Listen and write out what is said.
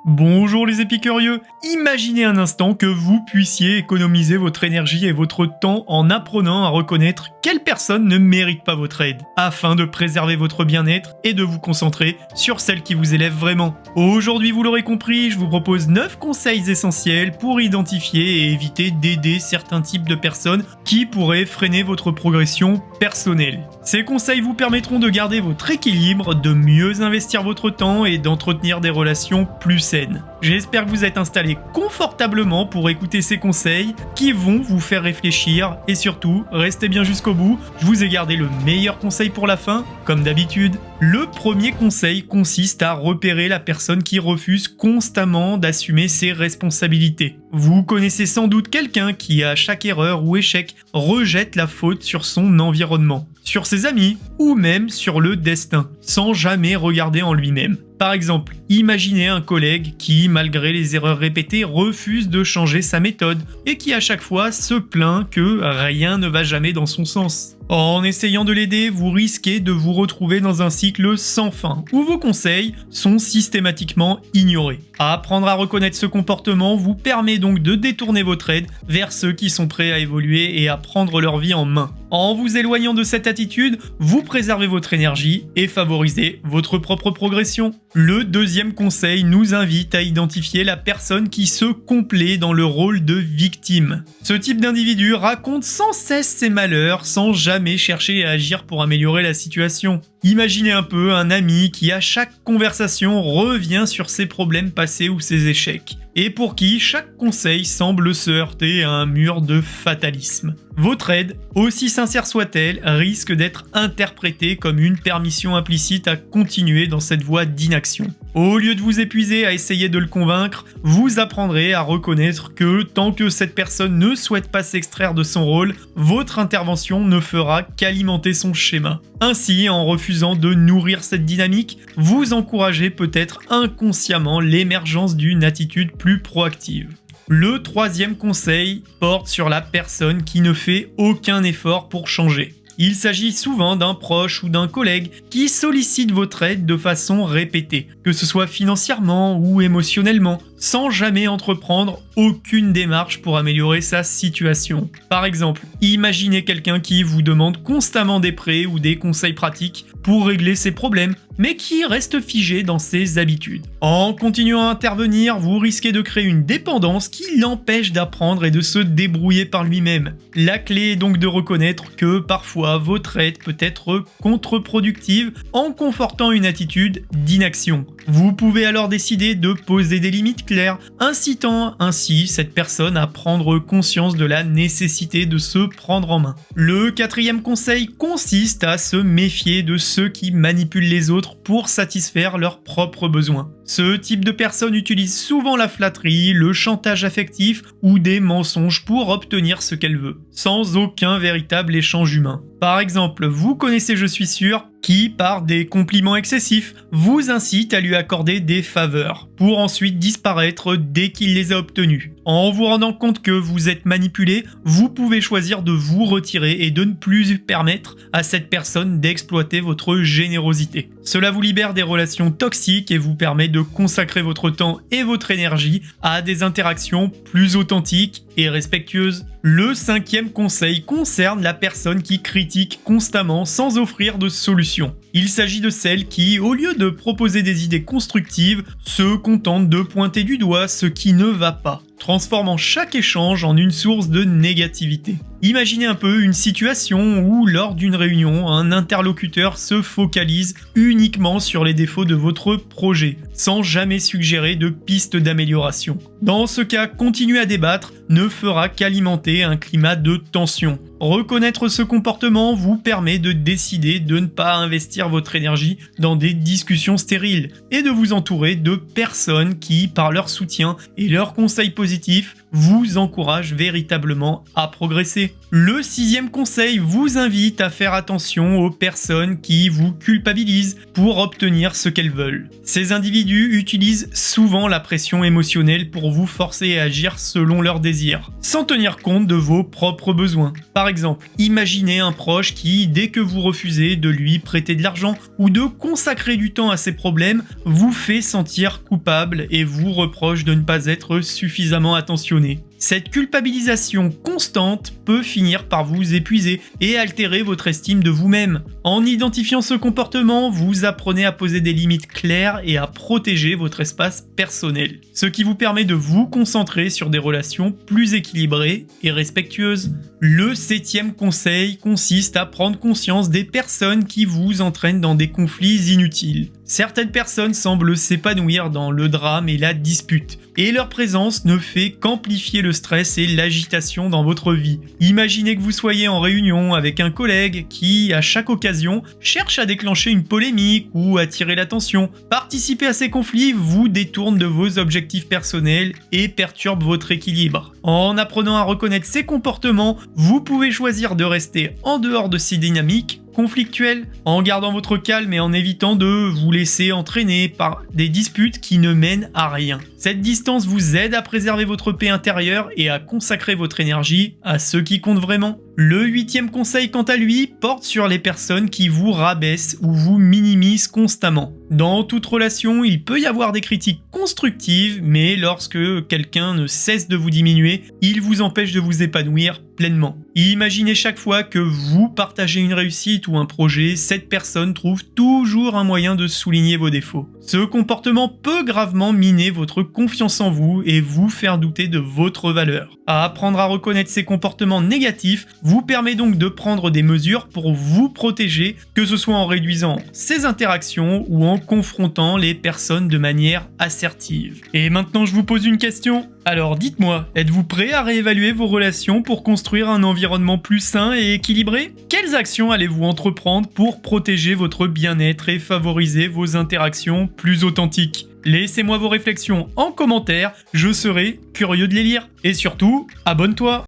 Bonjour les épicurieux. Imaginez un instant que vous puissiez économiser votre énergie et votre temps en apprenant à reconnaître quelle personne ne mérite pas votre aide, afin de préserver votre bien-être et de vous concentrer sur celle qui vous élève vraiment. Aujourd'hui, vous l'aurez compris, je vous propose 9 conseils essentiels pour identifier et éviter d'aider certains types de personnes qui pourraient freiner votre progression personnelle. Ces conseils vous permettront de garder votre équilibre, de mieux investir votre temps et d'entretenir des relations plus saines. J'espère que vous êtes installés confortablement pour écouter ces conseils qui vont vous faire réfléchir et surtout, restez bien jusqu'au bout, je vous ai gardé le meilleur conseil pour la fin, comme d'habitude. Le premier conseil consiste à repérer la personne qui refuse constamment d'assumer ses responsabilités. Vous connaissez sans doute quelqu'un qui, à chaque erreur ou échec, rejette la faute sur son environnement, sur ses amis ou même sur le destin, sans jamais regarder en lui-même. Par exemple, imaginez un collègue qui, malgré les erreurs répétées, refuse de changer sa méthode et qui à chaque fois se plaint que rien ne va jamais dans son sens. En essayant de l'aider, vous risquez de vous retrouver dans un cycle sans fin, où vos conseils sont systématiquement ignorés. Apprendre à reconnaître ce comportement vous permet donc de détourner votre aide vers ceux qui sont prêts à évoluer et à prendre leur vie en main. En vous éloignant de cette attitude, vous préservez votre énergie et favorisez votre propre progression. Le deuxième conseil nous invite à identifier la personne qui se complaît dans le rôle de victime. Ce type d'individu raconte sans cesse ses malheurs sans jamais chercher à agir pour améliorer la situation. Imaginez un peu un ami qui à chaque conversation revient sur ses problèmes passés ou ses échecs, et pour qui chaque conseil semble se heurter à un mur de fatalisme. Votre aide, aussi sincère soit-elle, risque d'être interprétée comme une permission implicite à continuer dans cette voie d'inaction. Au lieu de vous épuiser à essayer de le convaincre, vous apprendrez à reconnaître que tant que cette personne ne souhaite pas s'extraire de son rôle, votre intervention ne fera qu'alimenter son schéma. Ainsi, en refusant de nourrir cette dynamique, vous encouragez peut-être inconsciemment l'émergence d'une attitude plus proactive. Le troisième conseil porte sur la personne qui ne fait aucun effort pour changer. Il s'agit souvent d'un proche ou d'un collègue qui sollicite votre aide de façon répétée, que ce soit financièrement ou émotionnellement, sans jamais entreprendre aucune démarche pour améliorer sa situation. Par exemple, imaginez quelqu'un qui vous demande constamment des prêts ou des conseils pratiques pour régler ses problèmes, mais qui reste figé dans ses habitudes. En continuant à intervenir, vous risquez de créer une dépendance qui l'empêche d'apprendre et de se débrouiller par lui-même. La clé est donc de reconnaître que parfois votre aide peut être contre-productive en confortant une attitude d'inaction. Vous pouvez alors décider de poser des limites claires, incitant ainsi cette personne à prendre conscience de la nécessité de se prendre en main. Le quatrième conseil consiste à se méfier de ceux qui manipulent les autres pour satisfaire leurs propres besoins. Ce type de personne utilise souvent la flatterie, le chantage affectif ou des mensonges pour obtenir ce qu'elle veut, sans aucun véritable échange humain. Par exemple, vous connaissez, je suis sûr, qui, par des compliments excessifs, vous incite à lui accorder des faveurs, pour ensuite disparaître dès qu'il les a obtenues. En vous rendant compte que vous êtes manipulé, vous pouvez choisir de vous retirer et de ne plus permettre à cette personne d'exploiter votre générosité. Cela vous libère des relations toxiques et vous permet de consacrer votre temps et votre énergie à des interactions plus authentiques et respectueuses. Le cinquième conseil concerne la personne qui critique constamment sans offrir de solution. Il s'agit de celle qui, au lieu de proposer des idées constructives, se contente de pointer du doigt ce qui ne va pas, transformant chaque échange en une source de négativité. Imaginez un peu une situation où, lors d'une réunion, un interlocuteur se focalise uniquement sur les défauts de votre projet, sans jamais suggérer de pistes d'amélioration. Dans ce cas, continuer à débattre ne fera qu'alimenter un climat de tension. Reconnaître ce comportement vous permet de décider de ne pas investir votre énergie dans des discussions stériles et de vous entourer de personnes qui, par leur soutien et leurs conseils positifs, vous encouragent véritablement à progresser. Le sixième conseil vous invite à faire attention aux personnes qui vous culpabilisent pour obtenir ce qu'elles veulent. Ces individus utilisent souvent la pression émotionnelle pour vous forcer à agir selon leurs désirs. subvenir, sans tenir compte de vos propres besoins. Par exemple, imaginez un proche qui, dès que vous refusez de lui prêter de l'argent ou de consacrer du temps à ses problèmes, vous fait sentir coupable et vous reproche de ne pas être suffisamment attentionné. Cette culpabilisation constante peut finir par vous épuiser et altérer votre estime de vous-même. En identifiant ce comportement, vous apprenez à poser des limites claires et à protéger votre espace personnel, ce qui vous permet de vous concentrer sur des relations plus équilibrées et respectueuses. Le 7e conseil consiste à prendre conscience des personnes qui vous entraînent dans des conflits inutiles. Certaines personnes semblent s'épanouir dans le drame et la dispute, et leur présence ne fait qu'amplifier le stress et l'agitation dans votre vie. Imaginez que vous soyez en réunion avec un collègue qui, à chaque occasion, cherche à déclencher une polémique ou attirer l'attention. Participer à ces conflits vous détourne de vos objectifs personnels et perturbe votre équilibre. En apprenant à reconnaître ces comportements, vous pouvez choisir de rester en dehors de ces dynamiques conflictuelles, en gardant votre calme et en évitant de vous laisser entraîner par des disputes qui ne mènent à rien. Cette distance vous aide à préserver votre paix intérieure et à consacrer votre énergie à ce qui compte vraiment. Le 8e conseil, quant à lui, porte sur les personnes qui vous rabaissent ou vous minimisent constamment. Dans toute relation, il peut y avoir des critiques constructives, mais lorsque quelqu'un ne cesse de vous diminuer, il vous empêche de vous épanouir pleinement. Imaginez chaque fois que vous partagez une réussite ou un projet, cette personne trouve toujours un moyen de souligner vos défauts. Ce comportement peut gravement miner votre confiance en vous et vous faire douter de votre valeur. Apprendre à reconnaître ces comportements négatifs vous permet donc de prendre des mesures pour vous protéger, que ce soit en réduisant ces interactions ou en confrontant les personnes de manière assertive. Et maintenant, je vous pose une question. Alors dites-moi, êtes-vous prêt à réévaluer vos relations pour construire un environnement plus sain et équilibré? Quelles actions allez-vous entreprendre pour protéger votre bien-être et favoriser vos interactions plus authentiques? Laissez-moi vos réflexions en commentaire, je serai curieux de les lire. Et surtout, abonne-toi!